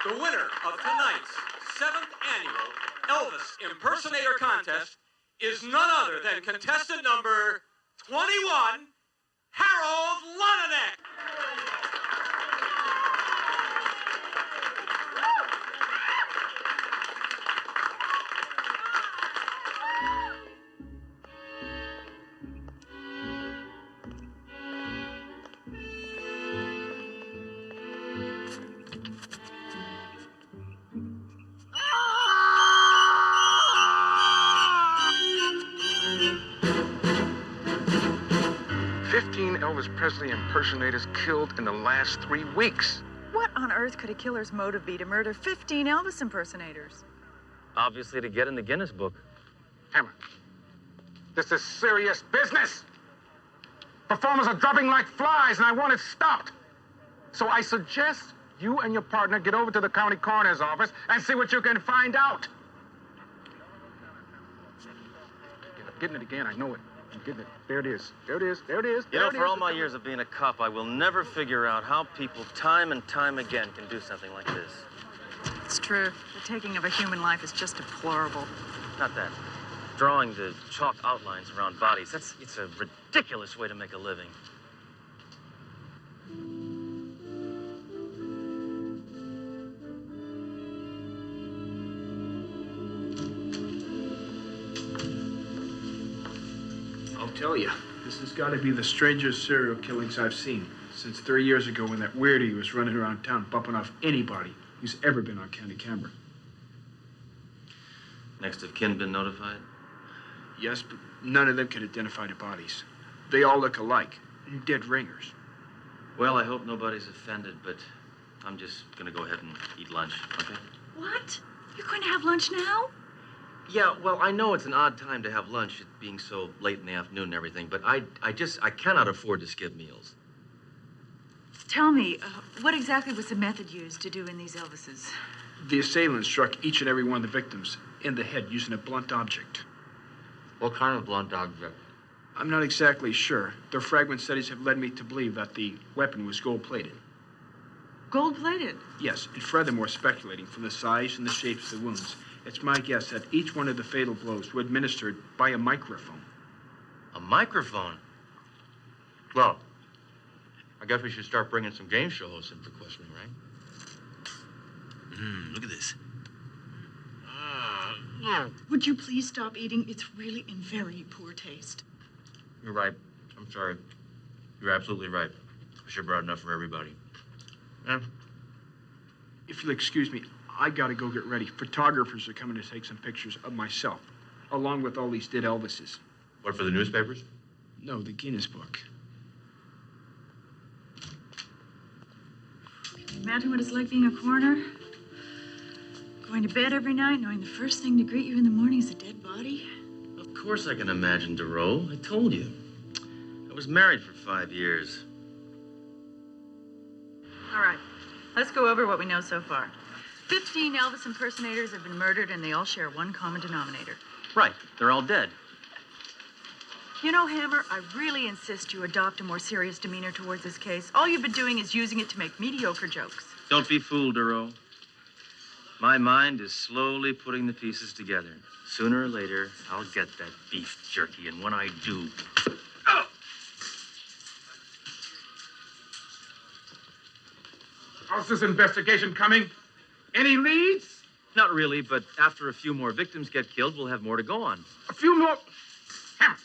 The winner of tonight's 7th annual Elvis Impersonator Contest is none other than contestant number 21, Harold Lonanek. Elvis Presley impersonators killed in the last 3 weeks. What on earth could a killer's motive be to murder 15 Elvis impersonators? Obviously to get in the Guinness Book. Hammer, this is serious business. Performers are dropping like flies, and I want it stopped. So I suggest you and your partner get over to the county coroner's office and see what you can find out. I'm getting it again, I know it. I'm getting it. There it is. There it is. There it is. You know, for all my years of being a cop, I will never figure out how people time and time again can do something like this. It's true. The taking of a human life is just deplorable. Not that. Drawing the chalk outlines around bodies, it's a ridiculous way to make a living. I'll tell you, this has got to be the strangest serial killings I've seen since 3 years ago when that weirdo was running around town bumping off anybody who's ever been on county camera. Next of kin been notified? Yes, but none of them could identify the bodies. They all look alike, dead ringers. Well, I hope nobody's offended, but I'm just gonna go ahead and eat lunch, okay? What? You're going to have lunch now? Yeah, well, I know it's an odd time to have lunch, it being so late in the afternoon and everything, but I cannot afford to skip meals. Tell me, what exactly was the method used to do in these Elvises? The assailant struck each and every one of the victims in the head using a blunt object. What kind of blunt object? I'm not exactly sure. Their fragment studies have led me to believe that the weapon was gold-plated. Gold-plated? Yes, and furthermore, speculating from the size and the shapes of the wounds, it's my guess that each one of the fatal blows were administered by a microphone. A microphone? Well, I guess we should start bringing some game show hosts in for questioning, right? Look at this. Would you please stop eating? It's really in very poor taste. You're right. I'm sorry. You're absolutely right. I should have brought enough for everybody. Yeah. If you'll excuse me, I gotta go get ready. Photographers are coming to take some pictures of myself, along with all these dead Elvises. What, for the newspapers? No, the Guinness Book. Imagine what it's like being a coroner. Going to bed every night, knowing the first thing to greet you in the morning is a dead body. Of course I can imagine, DeRoe. I told you. I was married for 5 years. All right, let's go over what we know so far. 15 Elvis impersonators have been murdered, and they all share one common denominator. Right. They're all dead. You know, Hammer, I really insist you adopt a more serious demeanor towards this case. All you've been doing is using it to make mediocre jokes. Don't be fooled, DeRoe. My mind is slowly putting the pieces together. Sooner or later, I'll get that beef jerky, and when I do... Oh! How's this investigation coming? Any leads? Not really, but after a few more victims get killed, we'll have more to go on. A few more? Hammer,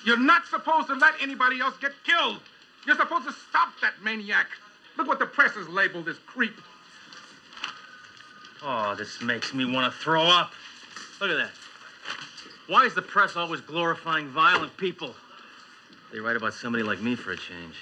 you're not supposed to let anybody else get killed. You're supposed to stop that maniac. Look what the press has labeled this creep. Oh, this makes me want to throw up. Look at that. Why is the press always glorifying violent people? They write about somebody like me for a change.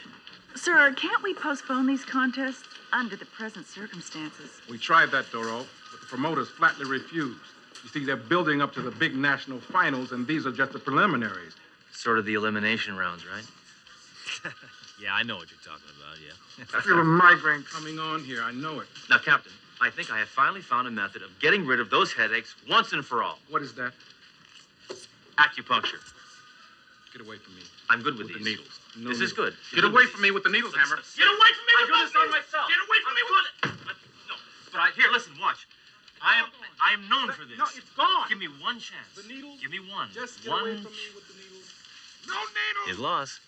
Sir, can't we postpone these contests under the present circumstances? We tried that, Doro, but the promoters flatly refused. You see, they're building up to the big national finals, and these are just the preliminaries. Sort of the elimination rounds, right? Yeah, I know what you're talking about, yeah. I feel a migraine coming on here. I know it. Now, Captain, I think I have finally found a method of getting rid of those headaches once and for all. What is that? Acupuncture. Get away from me. I'm good with the these. needles. No This is needles. good. Get away from me with the needles, Hammer. Get away from me! I do this on myself. Get away from me with... No. but here, listen, watch. I am known for this. No, it's gone. Give me one chance. The needles? Give me one. Just get one. away from me with the needles. No needles! His loss.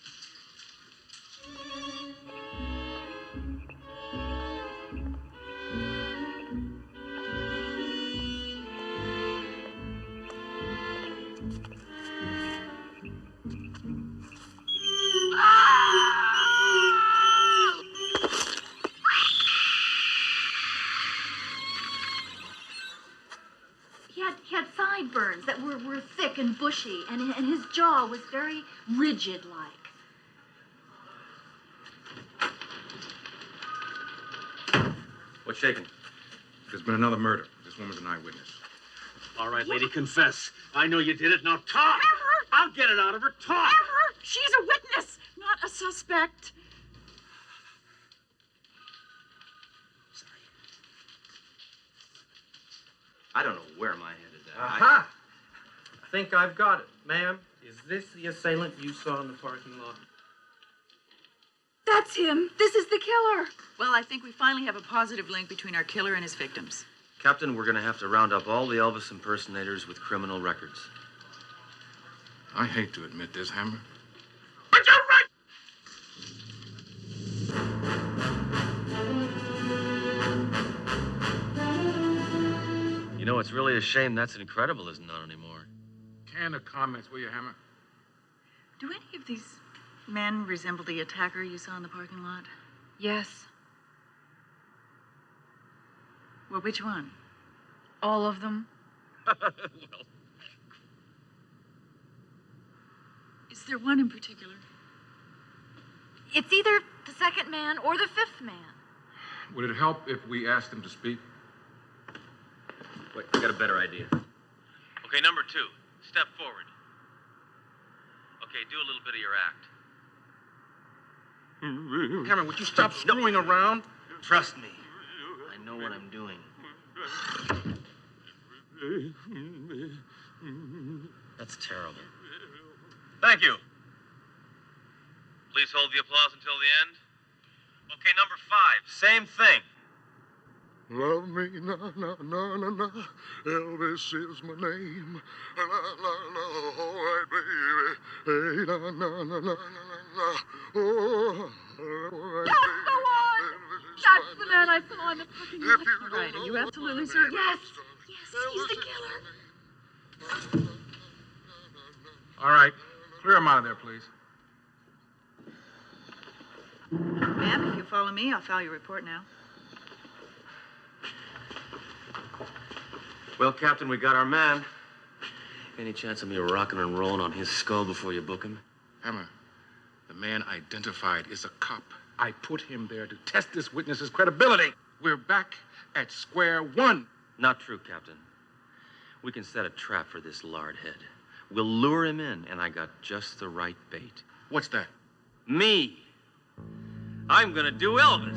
He had sideburns that were thick and bushy, and his jaw was very rigid-like. What's shaking? There's been another murder. This woman's an eyewitness. All right, lady, confess. I know you did it. Now talk. Hammer! I'll get it out of her. Talk. Hammer! She's a witness, not a suspect. I don't know where my head is at. Aha! I think I've got it. Ma'am, is this the assailant you saw in the parking lot? That's him. This is the killer. Well, I think we finally have a positive link between our killer and his victims. Captain, we're going to have to round up all the Elvis impersonators with criminal records. I hate to admit this, Hammer. But you're right. You know, it's really a shame That's Incredible isn't on anymore. Canned comments, will you, Hammer? Do any of these men resemble the attacker you saw in the parking lot? Yes, Well, which one? all of them. Is there one in particular? It's either the second man or the fifth man. Would it help if we asked him to speak? Wait, I got a better idea. Okay, number 2. Step forward. Okay, do a little bit of your act. Hammer, would you stop screwing around? Trust me. I know what I'm doing. That's terrible. Thank you. Please hold the applause until the end. Okay, number 5. Same thing. Love me, na, na, na, na, na. Elvis is my name. La, la, la, all right, baby. Hey, na, na, na, na, na, na. Oh, all right, Yes, baby. go on. Elvis is That's my the man I name. saw in the parking If lot. you All don't right, are you know absolutely my certain? name, Yes. darling, Yes, he's the Elvis is killer. my name. All right. Clear him out of there, please. Ma'am, if you follow me, I'll file your report now. Well, Captain, we got our man. Any chance of me rocking and rolling on his skull before you book him? Hammer, the man identified is a cop. I put him there to test this witness's credibility. We're back at square one. Not true, Captain. We can set a trap for this lard head. We'll lure him in, and I got just the right bait. What's that? Me. I'm gonna do Elvis.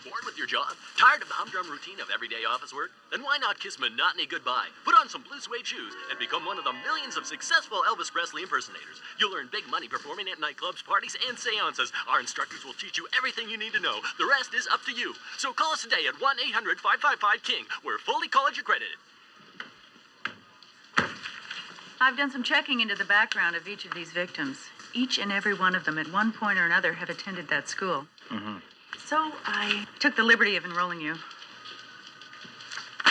Bored with your job? Tired of the humdrum routine of everyday office work? Then why not kiss monotony goodbye? Put on some blue suede shoes and become one of the millions of successful Elvis Presley impersonators. You'll earn big money performing at nightclubs, parties, and seances. Our instructors will teach you everything you need to know. The rest is up to you. So call us today at 1-800-555-KING. We're fully college accredited. I've done some checking into the background of each of these victims. Each and every one of them at one point or another have attended that school. Mm-hmm. So I took the liberty of enrolling you.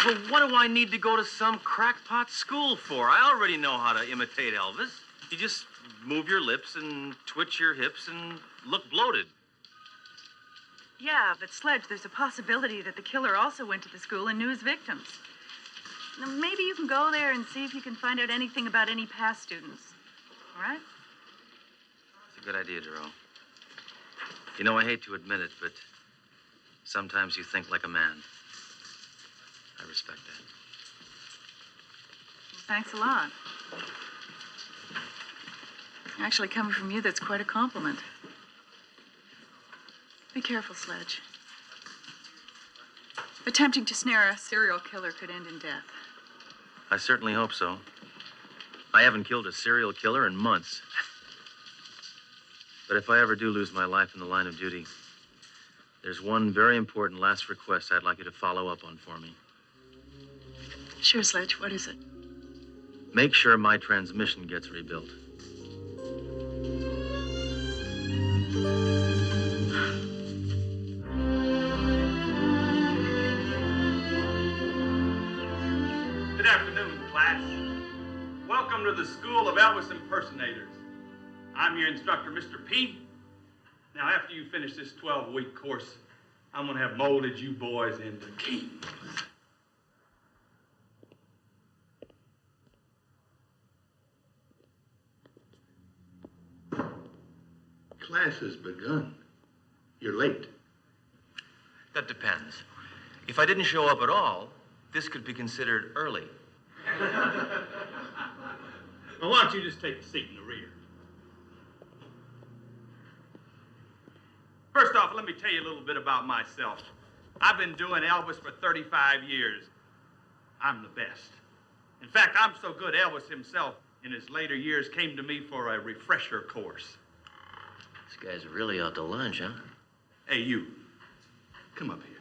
Well, what do I need to go to some crackpot school for? I already know how to imitate Elvis. You just move your lips and twitch your hips and look bloated. Yeah, but Sledge, there's a possibility that the killer also went to the school and knew his victims. Now, maybe you can go there and see if you can find out anything about any past students. All right? It's a good idea, Jerome. You know, I hate to admit it, but sometimes you think like a man. I respect that. Well, thanks a lot. Actually, coming from you, that's quite a compliment. Be careful, Sledge. Attempting to snare a serial killer could end in death. I certainly hope so. I haven't killed a serial killer in months. But if I ever do lose my life in the line of duty, there's one very important last request I'd like you to follow up on for me. Sure, Sledge. What is it? Make sure my transmission gets rebuilt. Good afternoon, class. Welcome to the School of Elvis Impersonators. I'm your instructor, Mr. P. Now, after you finish this 12-week course, I'm going to have molded you boys into kings. Class has begun. You're late. That depends. If I didn't show up at all, this could be considered early. Well, why don't you just take a seat in the rear? First off, let me tell you a little bit about myself. I've been doing Elvis for 35 years. I'm the best. In fact, I'm so good, Elvis himself, in his later years, came to me for a refresher course. This guy's really out to lunch, huh? Hey, you. Come up here.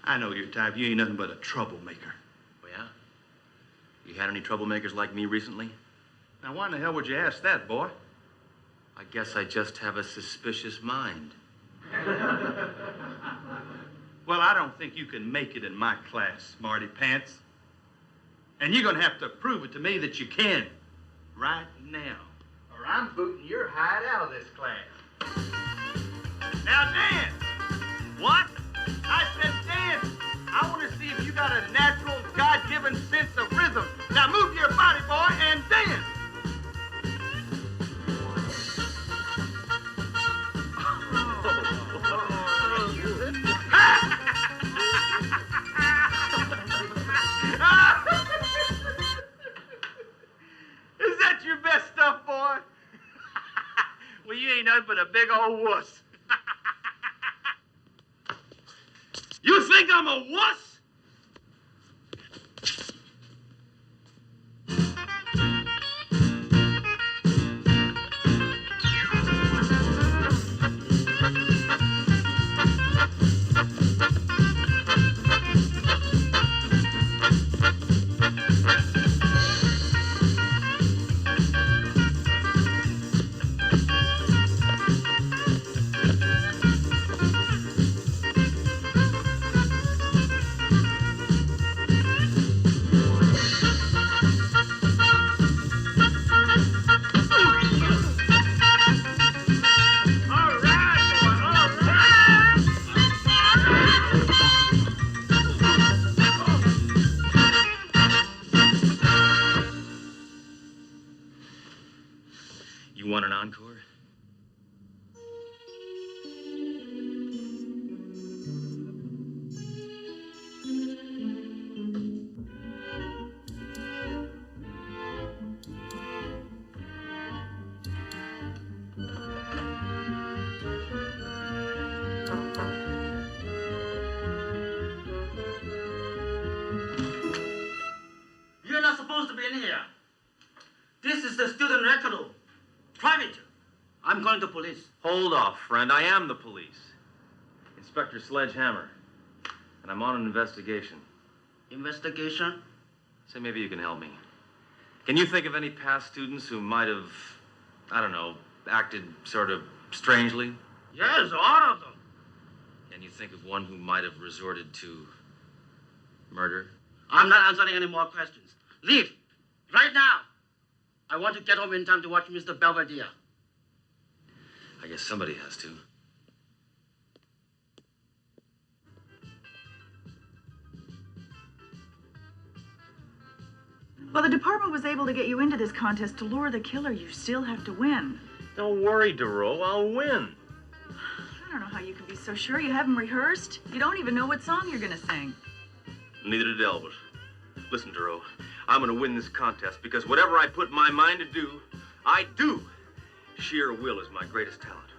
I know your type. You ain't nothing but a troublemaker. Oh, yeah? You had any troublemakers like me recently? Now, why in the hell would you ask that, boy? I guess I just have a suspicious mind. Well, I don't think you can make it in my class, Smarty Pants. And you're gonna have to prove it to me that you can. Right now. Or I'm booting your hide out of this class. Now, Dan! What? I said dance. I want to see if you got a natural, God-given sense of rhythm. Now move your body, boy, and dance. Is that your best stuff, boy? Well, you ain't nothing but a big old wuss. You think I'm a wuss? You want an encore? You're not supposed to be in here. This is the student record room. Private. I'm calling the police. Hold off, friend. I am the police. Inspector Sledgehammer. And I'm on an investigation. Investigation? Say, maybe you can help me. Can you think of any past students who might have, I don't know, acted sort of strangely? Yes, all of them. Can you think of one who might have resorted to murder? I'm not answering any more questions. Leave. Right now. I want to get home in time to watch Mr. Belvedere. I guess somebody has to. Well, the department was able to get you into this contest to lure the killer. You still have to win. Don't worry, Duro. I'll win. I don't know how you can be so sure. You haven't rehearsed. You don't even know what song you're going to sing. Neither did Elvis. Listen, Duro, I'm going to win this contest because whatever I put my mind to do, I do. Sheer will is my greatest talent.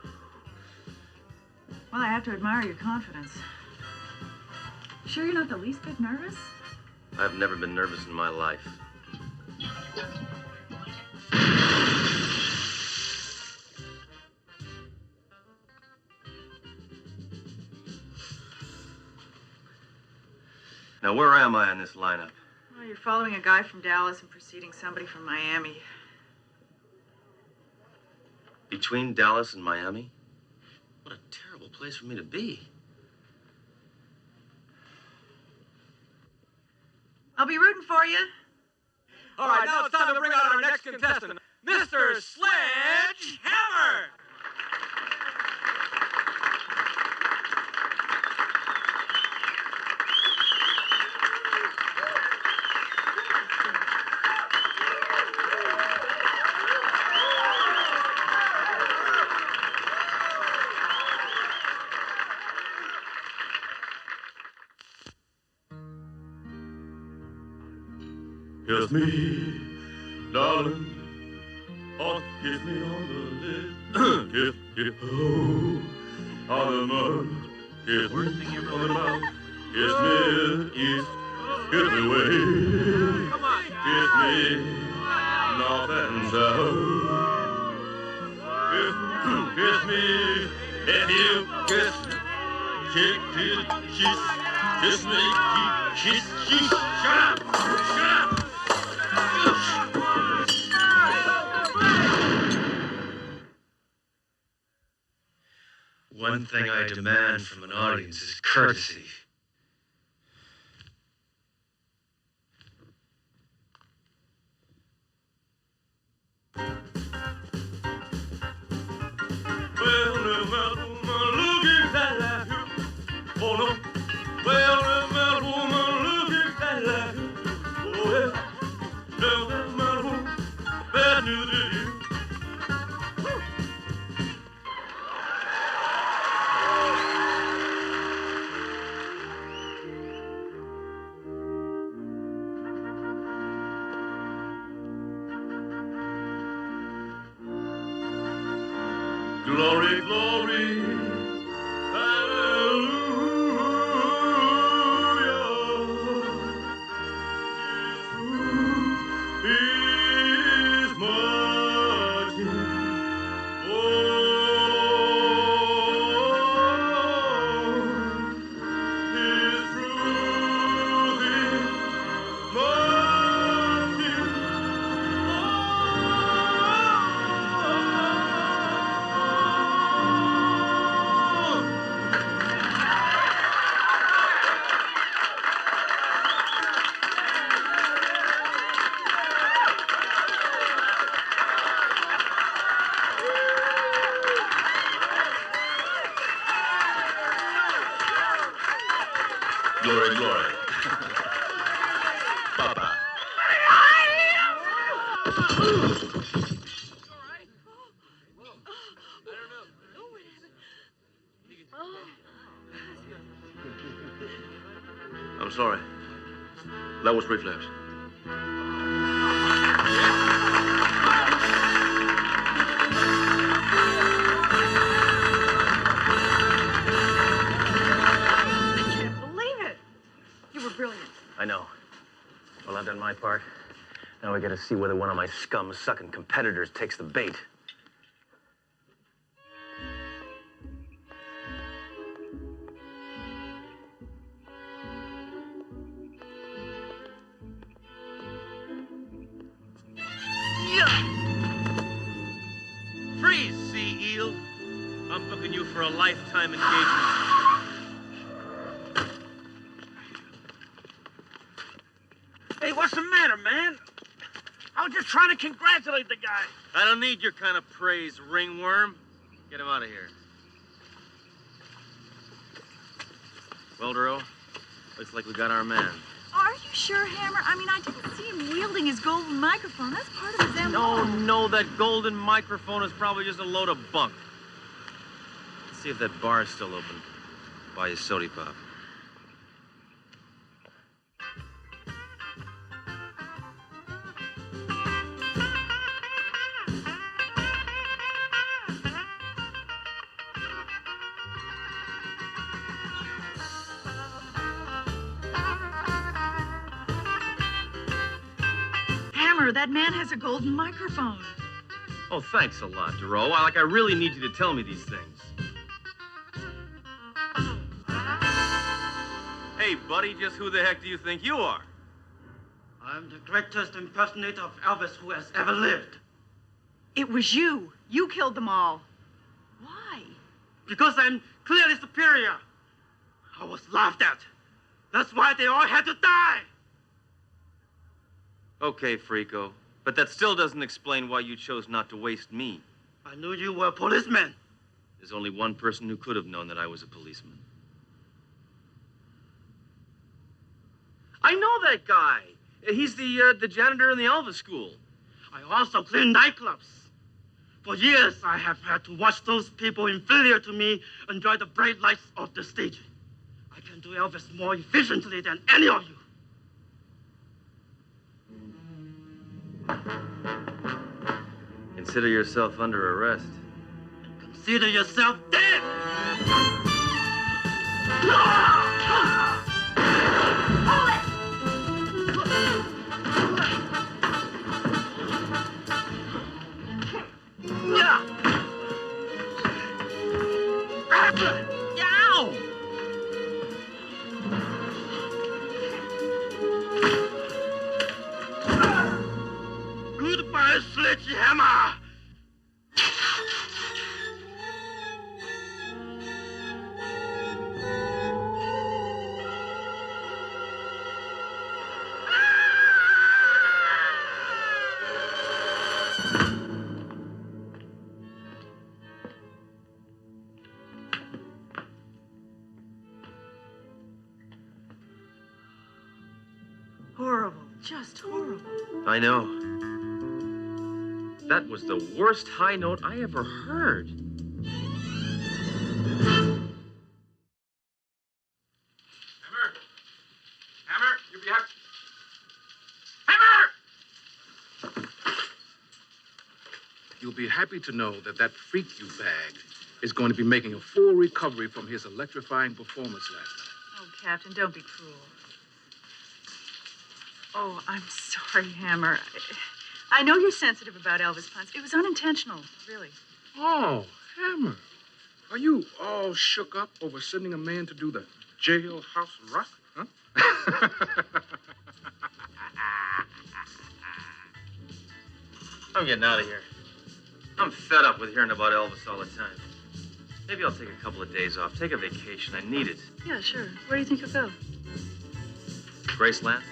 Well, I have to admire your confidence. Sure you're not the least bit nervous? I've never been nervous in my life. Now, where am I on this lineup? Well, you're following a guy from Dallas and preceding somebody from Miami. Between Dallas and Miami? What a terrible place for me to be. I'll be rooting for you. All right, now it's time to bring out our next contestant, Mr. Sledge Hammer. Kiss me, darling. Oh, kiss me on the lips. Kiss, kiss, oh, on the mouth. Kiss me on the mouth. Kiss me east. Kiss me west. Kiss me north and south. Kiss me if you kiss. Kiss me. Kiss. Shut up. One thing I demand from an audience is courtesy. Well, no matter woman, look exactly like you. Oh no. Well, no matter woman, look exactly like you. Oh yeah. No matter woman, bad news to you. Glory, glory, hallelujah. His mighty. His truth is mighty. Glory, glory. Papa. I'm sorry. That was reflex. I know. Well, I've done my part. Now we gotta see whether one of my scum-sucking competitors takes the bait. Freeze, sea eel. I'm booking you for a lifetime engagement. Hey, what's the matter, man? I was just trying to congratulate the guy. I don't need your kind of praise, ringworm. Get him out of here. Well, Duro, looks like we got our man. Are you sure, Hammer? I mean, I didn't see him wielding his golden microphone. That's part of his MO. No, that golden microphone is probably just a load of bunk. Let's see if that bar is still open. Buy you sody pop. Hammer, that man has a golden microphone. Oh, thanks a lot, Duro. I really need you to tell me these things. Hey, buddy, just who the heck do you think you are? I'm the greatest impersonator of Elvis who has ever lived. It was you. You killed them all. Why? Because I'm clearly superior. I was laughed at. That's why they all had to die. Okay, Frico. But that still doesn't explain why you chose not to waste me. I knew you were a policeman. There's only one person who could have known that I was a policeman. I know that guy. He's the janitor in the Elvis school. I also clean nightclubs. For years, I have had to watch those people inferior to me enjoy the bright lights of the stage. I can do Elvis more efficiently than any of you. Consider yourself under arrest. Consider yourself dead! Goodbye, Sledgehammer! Horrible. Just horrible. I know. That was the worst high note I ever heard. Hammer, you be happy. Hammer! You'll be happy to know that that freak you bagged is going to be making a full recovery from his electrifying performance last night. Oh, Captain, don't be cruel. Oh, I'm sorry, Hammer. I know you're sensitive about Elvis puns. It was unintentional, really. Oh, Hammer. Are you all shook up over sending a man to do the jailhouse rock, huh? I'm getting out of here. I'm fed up with hearing about Elvis all the time. Maybe I'll take a couple of days off. Take a vacation. I need it. Yeah, sure. Where do you think you'll go? Graceland?